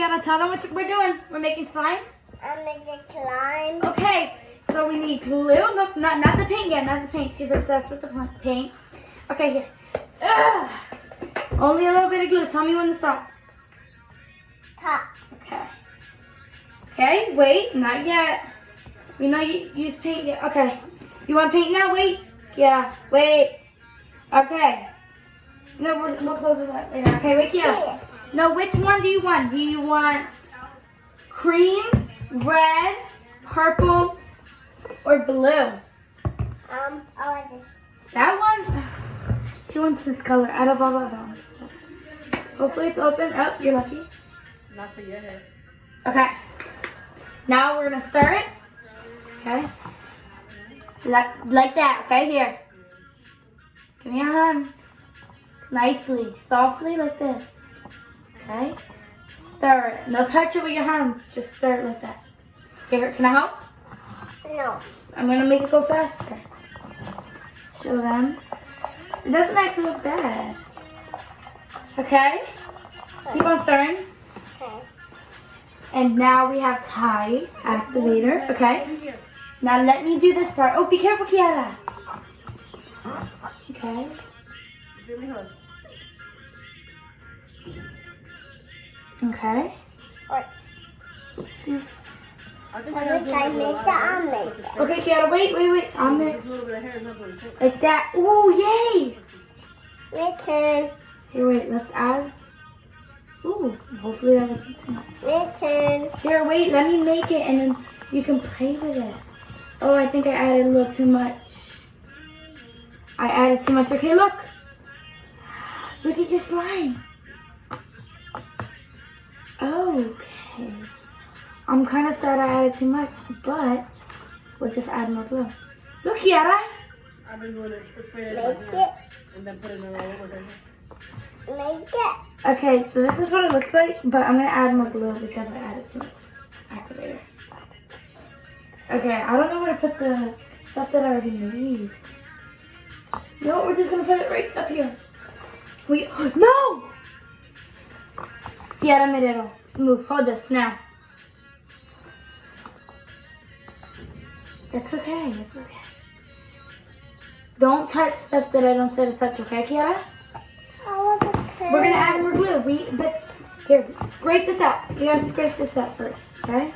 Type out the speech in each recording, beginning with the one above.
Kiara, tell them what we're doing. We're making slime? I'm making slime. Okay, so we need glue. Look, not the paint yet, not the paint. She's obsessed with the paint. Okay, here. Ugh. Only a little bit of glue. Tell me when to stop. Top. Okay. Okay, wait, not yet. We know you use paint yet. Okay. You want paint now? Wait. Yeah, wait. Okay. No, we'll close that later. Okay, wait, yeah. No, which one do you want? Do you want cream, red, purple, or blue? I like this. That one? She wants this color out of all of them. Hopefully it's open. Oh, you're lucky. Not for your hair. Okay. Now we're going to stir it. Okay. Like that. Okay, here. Give me your hand. Nicely. Softly like this. Okay. Stir it. No touch it with your hands. Just stir it like that. Here, can I help? No. I'm going to make it go faster. Show them. It doesn't actually look bad. Okay. Keep on stirring. Okay. And now we have Tide activator. Okay. Now let me do this part. Oh, be careful, Kiara. Okay. Give me her. Okay. Alright. She's... I think I make the omelet. Okay, Kiara, wait. I'll mix. A little bit of hair, not really thick. Like that. Ooh, yay! My turn. Here, wait, let's add. Ooh, hopefully that wasn't too much. My turn. Here, wait, let me make it and then you can play with it. Oh, I think I added a little too much. I added too much. Okay, look. Look at your slime. Okay. I'm kind of sad I added too much, but we'll just add more glue. Look, Kiara. I've been doing it. Spray it Make like it. that, and then put it in all over there. Make it. Okay, so this is what it looks like, but I'm going to add more glue because I added too much activator. Okay, I don't know where to put the stuff that I already made. You know what? We're just going to put it right up here. No! Kiara, Merero. Move. Hold this now. It's okay. It's okay. Don't touch stuff that I don't say to touch, okay, Kiara? We're going to add more glue. But here, scrape this out. You got to scrape this out first, okay?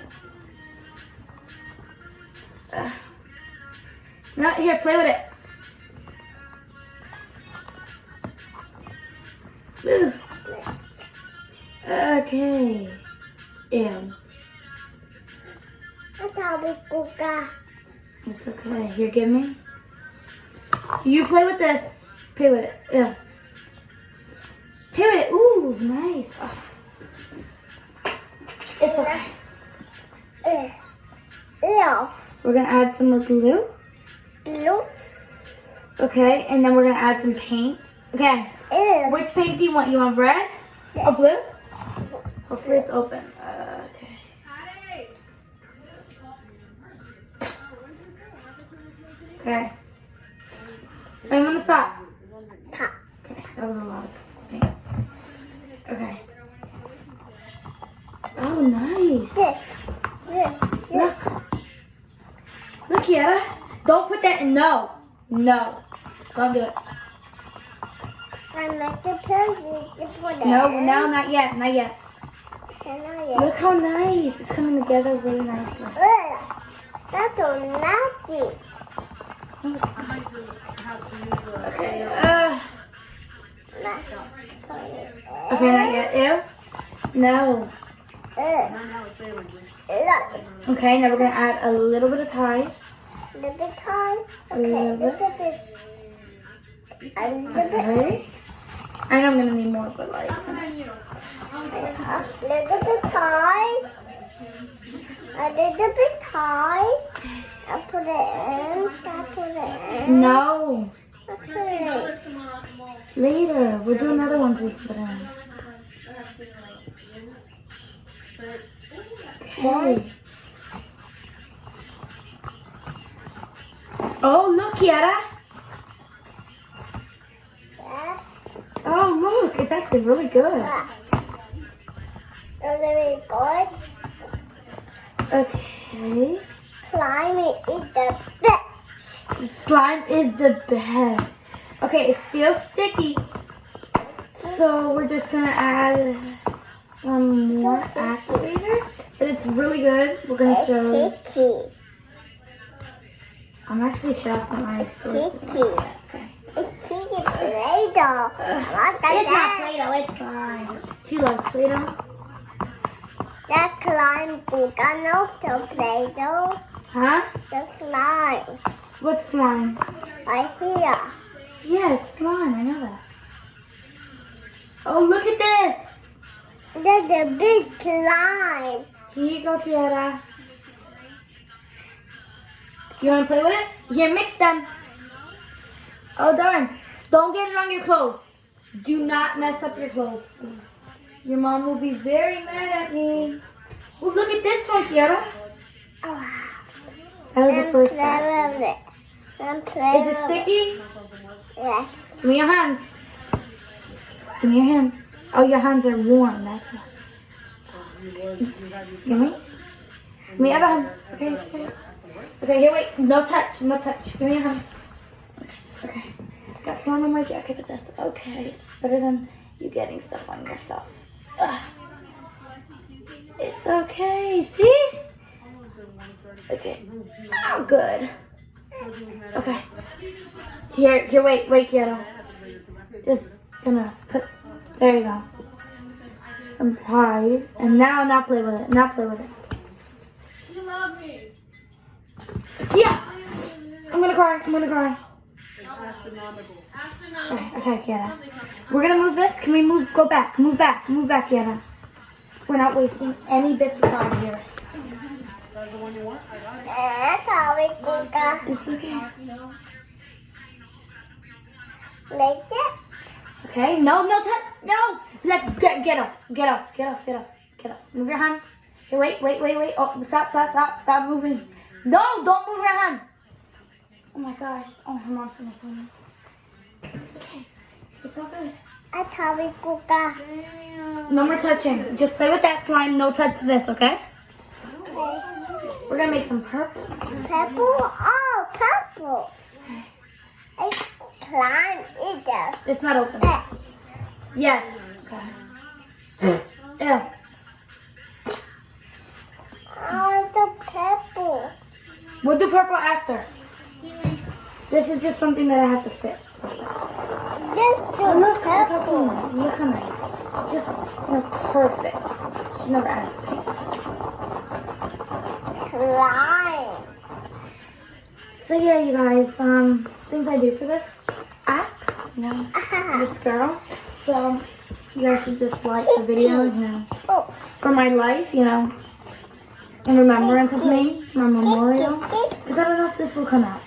No, here, play with it. Ooh. Okay. Ew. It's okay. Here, give me. You play with this. Play with it. Ew. Play with it. Ooh, nice. Oh. It's okay. No. We're going to add some more glue. Blue. Okay, and then we're going to add some paint. Okay. Which paint do you want? You want red or blue? Hopefully it's open. Okay. Okay. I'm going to stop. Okay, that was a lot of paint. Okay. Oh, nice. This. Look. Look, Kiara. Don't put that in. No. No. Don't do it. I make the purple. No, not yet. Not yet. Not Look how nice. It's coming together really nicely. That's so nasty. Okay. Nasty. Okay, not yet. Ew. No. Look. Okay, now we're going to add a little bit of Tide. Little time. A little bit. Little bit. A little bit. Okay. I know I'm going to need more, but like... A little bit time. A little bit time. I put it in. No. I put it in. Later. We'll do another one to put in. Okay. Oh, look, Kiara. Oh, look. It's actually really good. Really good. Okay. Slime is the best. The slime is the best. Okay, it's still sticky. So we're just gonna add some more activator. But it's really good. We're gonna show. It's sticky. I'm actually shopping my stores. Sticky. Okay. It's sticky Play-Doh. Look at It's not that. Play-Doh, it's slime. She loves Play-Doh. That slime Kuka knows the Play-Doh. Huh? The slime. What slime? Right here. Yeah, it's slime. I know that. Oh, look at this. There's a big slime. Here you go, Kiara. You want to play with it? Here, mix them. Oh, darn. Don't get it on your clothes. Do not mess up your clothes, please. Your mom will be very mad at me. Oh, look at this one, Kiara. Oh, That was the first one. play with it. And play Is it with sticky? Yes. Give me your hands. Give me your hands. Oh, your hands are warm. That's why. Give me. Give me your other hand. Okay, it's okay. Okay, here, wait. No touch. No touch. Give me your hand. Okay. Got slime on my jacket, but that's okay. It's better than you getting stuff on yourself. Ugh. It's okay. See? Okay. Oh, good. Okay. Here, wait, Kiara. Just gonna put, there you go. Some Tide. And now play with it. Now play with it. You love me. Yeah! I'm gonna cry. It's astronomical. Okay, Kiara. We're gonna move this. Can we move, go back, move back, Kiara. We're not wasting any bits of time here. That's the one you want? I got it. That's how we Kuka. It's okay. Like it. Okay, no, no! Get off. Move your hand. Here, wait. Oh, stop moving. No, don't move your hand. Oh my gosh. Oh, her mom's gonna kill me. It's okay. It's all good. That's how we Kuka. No more touching. Just play with that slime. No touch this, okay? Okay. We're gonna make some purple. Purple? Oh, purple. It's slime is the It's not open. best. Yes. Okay. Ew. Oh, the purple. We'll do purple after. This is just something that I have to fix. Just Oh, the look how purple. clean. Look how nice. Just, perfect. Should never add paint. Slime. So yeah, you guys, things I do for this app, for this girl. So you guys should just like the video, Oh, for my life, in remembrance of me, my memorial. Because I don't know if this will come out,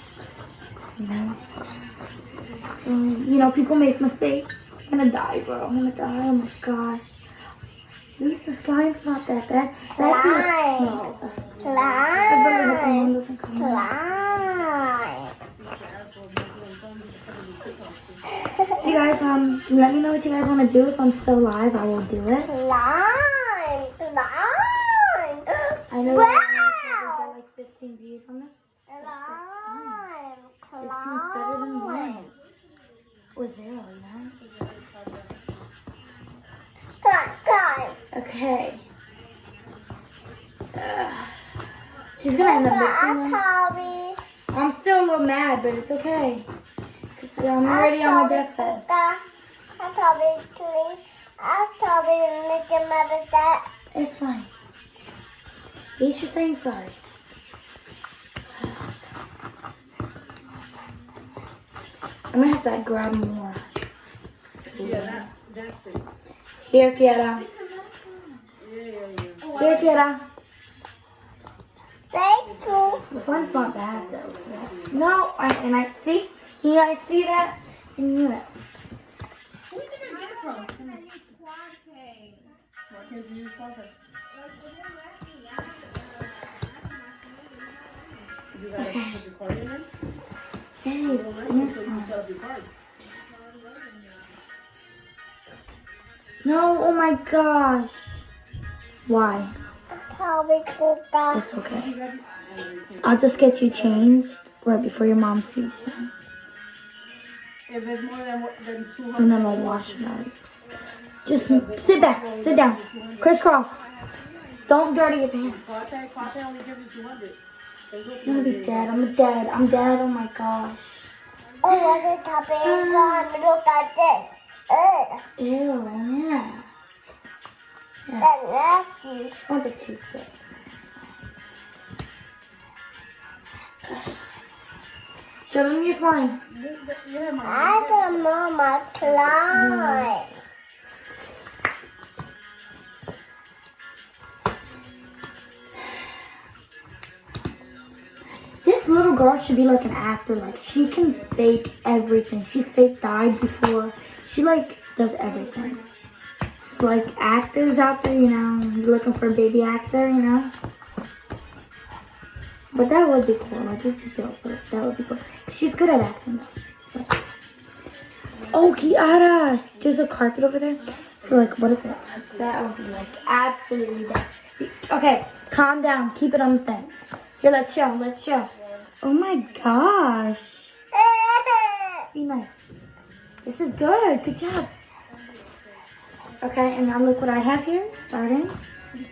So, people make mistakes. I'm gonna die, bro. I'm gonna die. Oh my gosh. At least the slime's not that bad. That's Slime. I really hope the Slime. one doesn't come out. Slime. So you guys, let me know what you guys want to do. If I'm still live, I will do it. Slime. Slime. I know Wow. that I got like 15 views on this. Slime. 15's better than 1. Or 0, Slime. Okay. She's gonna end up mixing them. Tommy. I'm still a little mad, but it's okay. Because I'm already on my deathbed. I'm probably making mother that. It's fine. At least you're saying sorry. I'm gonna have to grab more. Yeah, that's it. Here, Kiara. Yeah. Here, Kiara. Thank you. The slime's not bad though. So that's, no, I see. Can you guys see that? I knew it. Where did you get it from? Why can't you use Quad Pay? You gotta put your card in there? Yes, You finish set one. up your card. No, oh my gosh. Why? Tommy Cooper. It's okay. I'll just get you changed right before your mom sees you. If it's more than 200. And then I'll wash it out. Just sit back. Sit down. Crisscross. Don't dirty your pants. Carter only gives you 200. I'm gonna be dead. I'm dead. I'm dead. Oh my gosh. Oh, what is happening? Look at this. Ew, yeah. That's nasty. I want the toothpick. Show them your slime. Yeah, Mom. I don't know my slime. This little girl should be like an actor. Like, she can fake everything. She fake died before. She like does everything. So like actors out there, you know, looking for a baby actor, you know. But that would be cool. Like, it's a joke, but that would be cool. She's good at acting though. But... Oh, Kiara, there's a carpet over there. So like, what if it touched that? I would be like absolutely dead. Okay, calm down. Keep it on the thing. Here, let's show. Let's show. Oh my gosh. Be nice. This is good. Good job. Okay, and now look what I have here. Starting.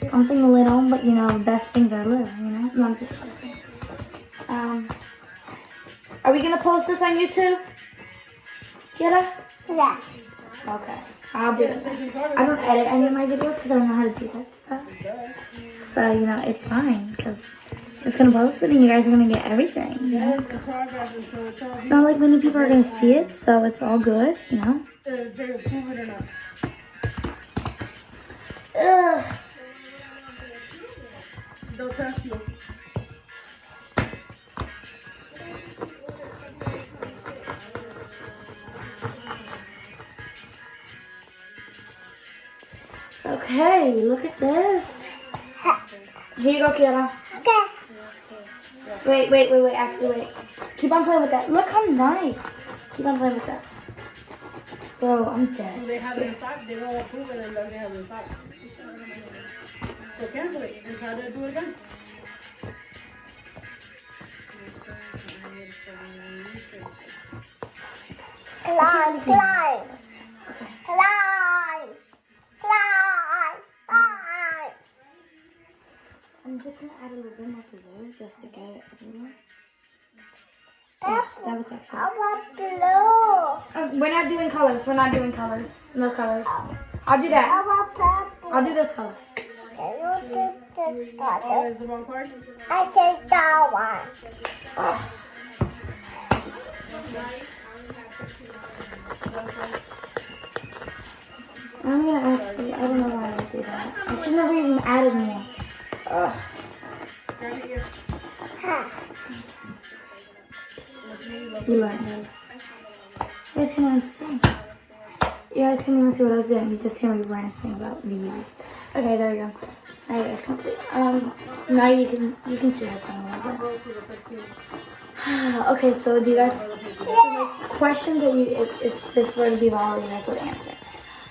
Something little, but you know, the best things are little, you know? No, I'm just joking. Are we going to post this on YouTube? Kiara? Yeah. Okay, I'll do it. I don't edit any of my videos because I don't know how to do that stuff. So, you know, it's fine because I'm just going to post it and you guys are going to get everything. You know? It's not like many people are going to see it, so it's all good, you know? Ugh. Don't touch you. Okay, look at this. Here you go, Kiara. Okay. Wait. Actually, wait. Keep on playing with that. Look how nice. Keep on playing with that. Bro, I'm dead. They have it in stock. They won't approve it unless they have it in stock. So cancel it and try to do it again. Climb. I'm just gonna add a little bit more blue just to get it everywhere. Yeah, that was excellent. I want blue. We're not doing colors. We're not doing colors. No colors. I'll do I that. want purple. I'll do this color. Can you do this Oh, color? is the wrong card? I take that one. Ugh. I'm gonna actually, I don't know why I did that. I should never even added more. Ugh. Grab it here. You learned this. You guys can't even see. You guys couldn't even see what I was doing. You just hear me ranting about views. Okay, there we go. Now you guys can see. Now you can see her thing a little bit. Okay, so do you guys, so like questions that you, if this were to be all, you guys would answer.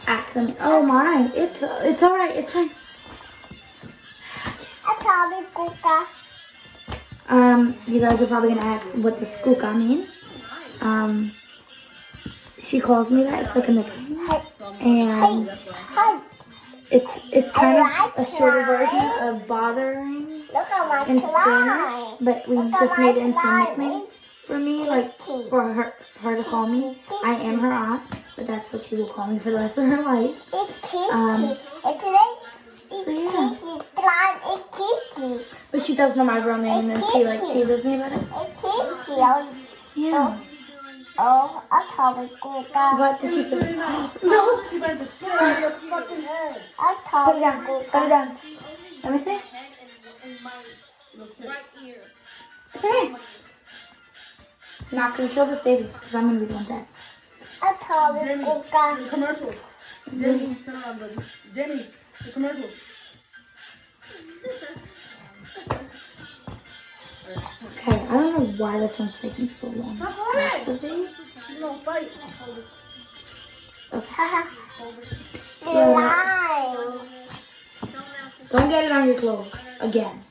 Ask them. Oh my, it's alright, it's fine. I probably Kuka. You guys are probably gonna ask what does skuka mean. She calls me that. It's like a nickname, and Hey, it's kind of a shorter version of bothering look at my in slime. Spanish, but we just made it into a nickname for me, like for her to call me. I am her aunt, but that's what she will call me for the rest of her life. It's Kiki. So yeah, Kiki. Slime is Kiki. but she does know my real name, and she like teases me about it. It's Kiki. Yeah. Oh, I probably Kuka. What did she do? No. You better spit it out of your fucking head. I Put it probably down. Put it Kuka. down. Let me see. It's okay. I'm not gonna kill this baby because I'm gonna be the one dead. I probably Jimmy, Kuka. the commercial. Jimmy, turn around, buddy. Jimmy, the commercial. Okay, I don't know why this one's taking so long. Stop holding it. Activate. You don't fight. Slime. Don't get it on your clothes again.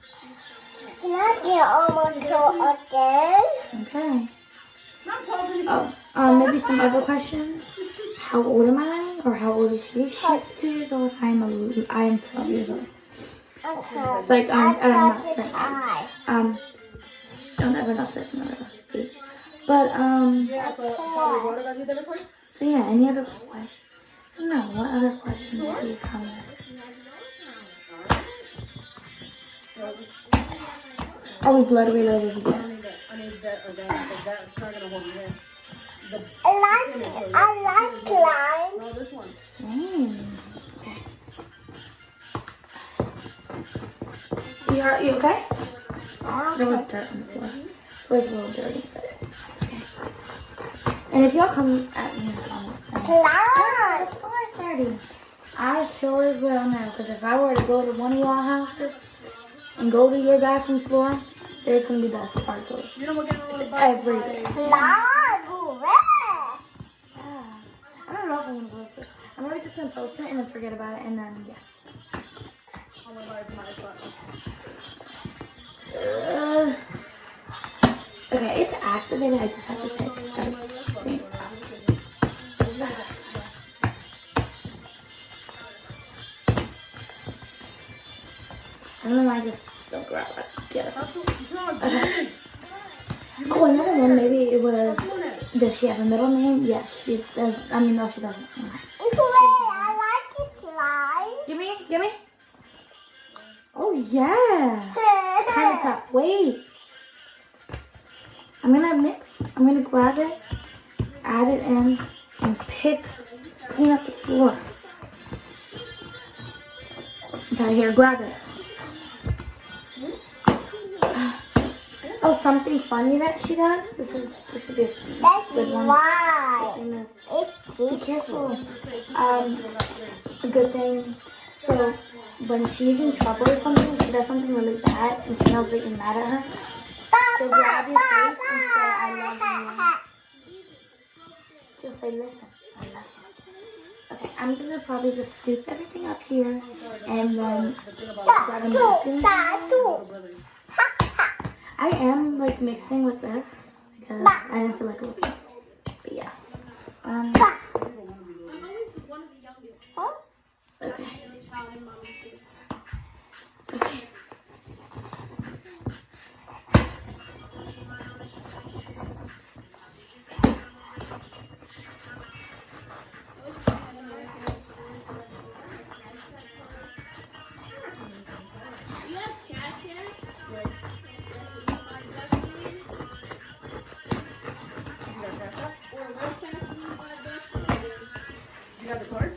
Can I get on my clothes again? Okay. Not talking. Oh, maybe some other questions. How old am I? Or how old is she? She's 2 years old. I am 12 years old. Okay. It's like I'm not saying eye. age. Don't ever know if that's my real age. But Yeah, so water got you there for? so yeah. Any other questions? No. What other questions do you come? Are we blood related? Yes. I need that, or that's not gonna hold me in. I like slime. No, this one. Same. Okay. You okay? There was dirt on the floor. It was a little dirty, but that's okay. And if y'all come at me in the comments saying, Slime. the floor is dirty, I sure as well know. Because if I were to go to one of y'all houses and go to your bathroom floor, there's going to be dust particles. You know what getting on the Everywhere. Slime. I don't know if I'm going to post it. I'm already just going to post it and then forget about it. And then, yeah. Oh my God, my spot. Okay, it's activated. I just have to pick everything up. I don't know why I just don't grab it. Get it. Okay. Oh, another one. Maybe it was. Does she have a middle name? Yes, she does. I mean, no, she doesn't. I like slime. Give me. Oh yeah. Kind of tough. Wait. I'm gonna grab it, add it in, and clean up the floor. Okay, here, grab it. Oh, something funny that she does. This would be a That's good one. why. Be careful. A good thing. So when she's in trouble or something, she does something really bad, and she knows that you're mad at her. She'll grab your face and say, I love you. She'll say, listen, I love you. Okay, I'm going to probably just scoop everything up here and then grab a napkin. I am like mixing with this because I didn't feel like looking. But yeah. Okay. Okay. You got the card?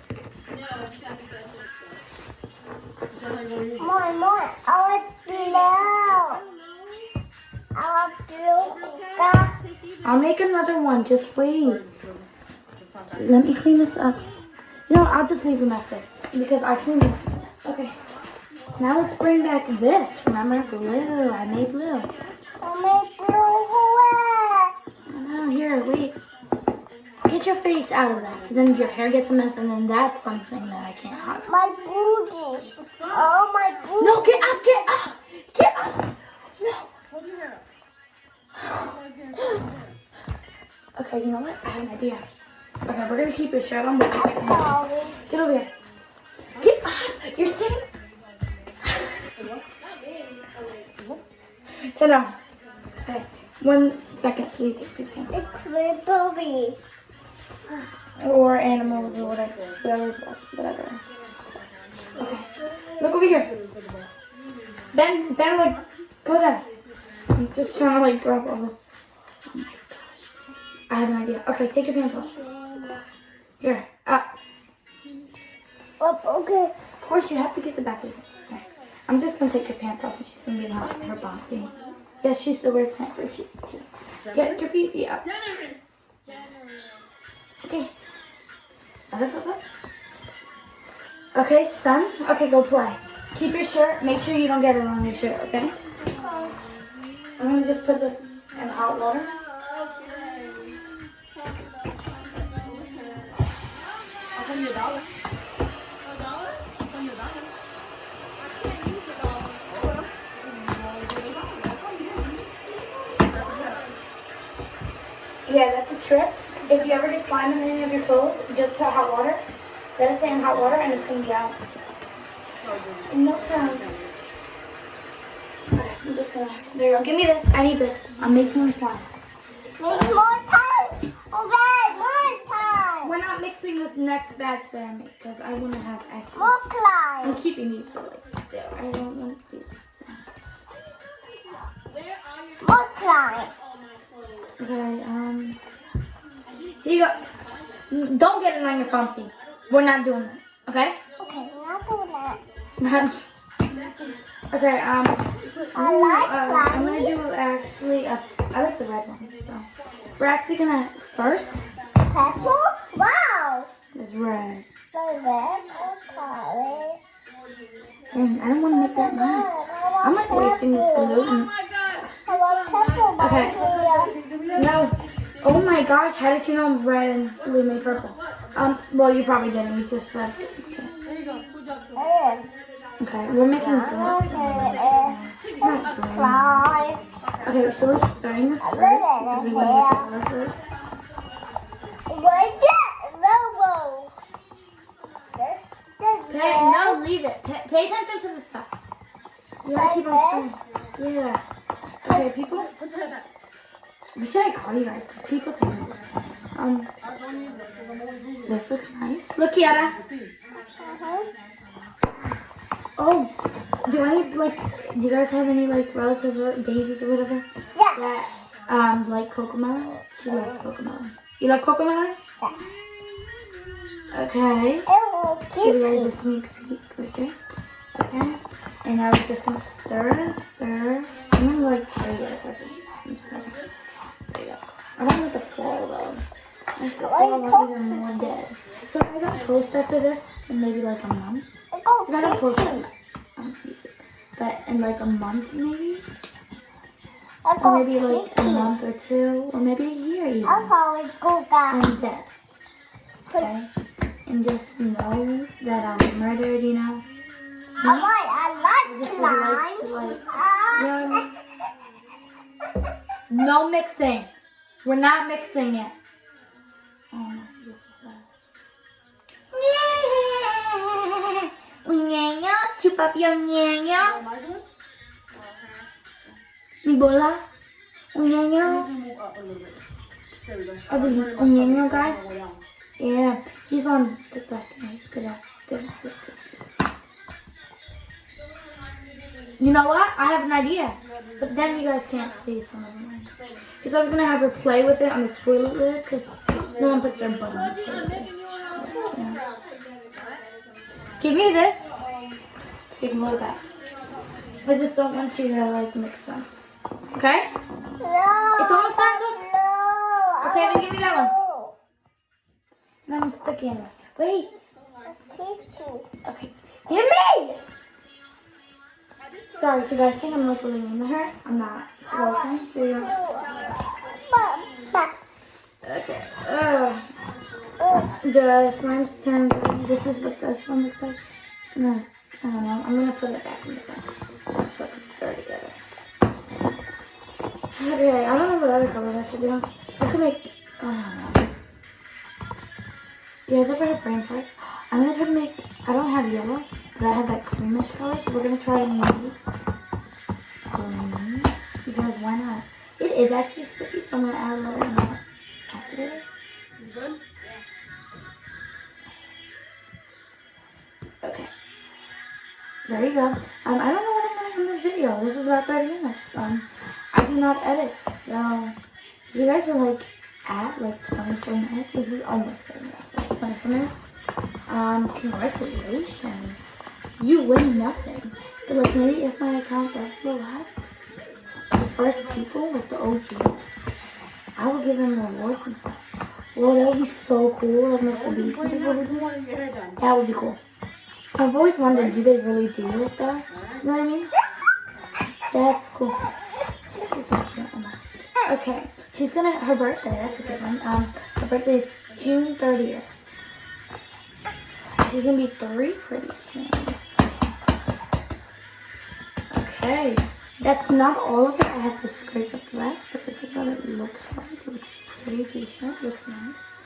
More. I want blue. I'll make another one. Just wait. Let me clean this up. You know, I'll just leave a message because I cleaned this. Okay. Now let's bring back this. Remember blue? I made blue. No, here, wait. Get your face out of that, because then your hair gets a mess, and then that's something that I can't hide. My booty. Oh, my booty. No, get up! No. Okay, you know what? I have an idea. Okay, we're gonna keep your shirt on, but get over here. Get up! You're sitting. Sit down. Okay, 1 second, please. It's my booty. Or animals or whatever. Okay. Look over here. Ben, like, go there. I'm just trying to, like, grab all this. Oh my gosh. I have an idea. Okay, take your pants off. Here, up. Okay. Of course, you have to get the back of it. Okay. I'm just going to take your pants off and she's going to be in her body. Yes, she still wears pants, but she's 2. Get your feet up. Okay. Other foot up. Okay, son. Okay, go play. Keep your shirt. Make sure you don't get it on your shirt, okay? I'm going to just put this in hot water. I'll send you $1. $1? Yeah, that's a trick. If you ever get slime in any of your clothes, just put hot water. Let it stay in hot water and it's going to be out. In no time. Okay, I'm just going to... There you go. Give me this. I need this. I'm making more slime. Make more time. Okay, more time. We're not mixing this next batch that I make because I want to have actually... More slime. I'm keeping these for like still. I don't want these. More slime. Okay, here you go. Don't get it on your pumpy. We're not doing that, okay? Okay, not doing that. Okay, I like I'm gonna slimy. do actually, I like the red ones, so. We're actually gonna, first, Purple? Wow. is red. The red. Okay. Dang, I don't wanna make that much. I'm like wasting this glue. And, I want purple. okay. No. Oh my gosh, how did you know red and blue made purple? Well, you probably didn't. You just said. Okay, There you go. Good job. okay we're making glue. Slime. Okay, so we're starting this first because we want to get the color first. Wait, Robo. No, leave it. Pay attention to the stuff. You gotta keep on stirring. Yeah. Okay, people. Put your head back. What should I call you guys? Because people say this looks nice. Look, Kiara. Oh, do any do you guys have any like relatives or babies or whatever Yes. that like Cocomelon? She loves Cocomelon. You love Cocomelon? Yeah. Okay. It will Give you guys keep a sneak peek right there. Okay. And now we're just gonna stir and stir. I'm gonna like show you guys as it's second. There you go. I don't want it to fall though. If it falls, I'll be even more dead. So I got post after this in maybe like a month. It go I got post kitchen. on YouTube. But in like a month maybe. It Or go maybe like a kitchen. month or two. Or maybe a year even. I saw it go down. I'm dead. Okay? And just know that I'm murdered, you know? I Just like would like to slime. like no mixing. We're not mixing it. Oh my goodness. Unyenyo, chupap yung nyenyo. Am I good? Mi bola. Unyenyo. Move up a little bit. There we go. Oh, the Unyenyo guy? All the way down. Yeah, he's on TikTok. He's good at good. You know what? I have an idea. But then you guys can't see some of them. Because I'm going to have her play with it on the toilet lid. Because no one puts their butt on the toilet lid. Yeah. Give me this. You can load that. I just don't want you to like mix them. Okay? No. It's almost done, look. No. Okay, then give me that one. No, I'm stuck in it. Wait. Okay. Give me! Sorry, if you guys think I'm like really mean to her, I'm not. She goes, hey, here you go. Okay. The slime's turned green. This is what this one looks like. It's gonna, I don't know. I'm gonna put it back in the front so I can stir together. Okay, I don't know what other colors I should do. I could make, I don't know. You guys ever had brain farts? I'm gonna try to make, I don't have yellow, but I have that creamish color, so we're gonna try maybe green. Because why not? It is actually sticky, so I'm gonna add a little more activator. You good? Okay. There you go. I don't know what I'm gonna do in this video. This is about 30 minutes. I do not edit, so you guys are like at like 24 minutes. This is almost 30 minutes. Like 24 minutes. Congratulations. You win nothing. But like maybe if my account does blow up, the first people, like the OGs, I will give them rewards and stuff. Well, that would be so cool. Like Mr. Beast and people would do. Want to get your hair done? That would be cool. I've always wondered, do they really do it though? You know what I mean? That's cool. This is so cute. Okay, she's gonna, her birthday, that's a good one. Her birthday is June 30th. So she's gonna be 3 pretty soon. Okay, that's not all of it. I have to scrape up the rest, but this is what it looks like. It looks pretty decent. Looks nice.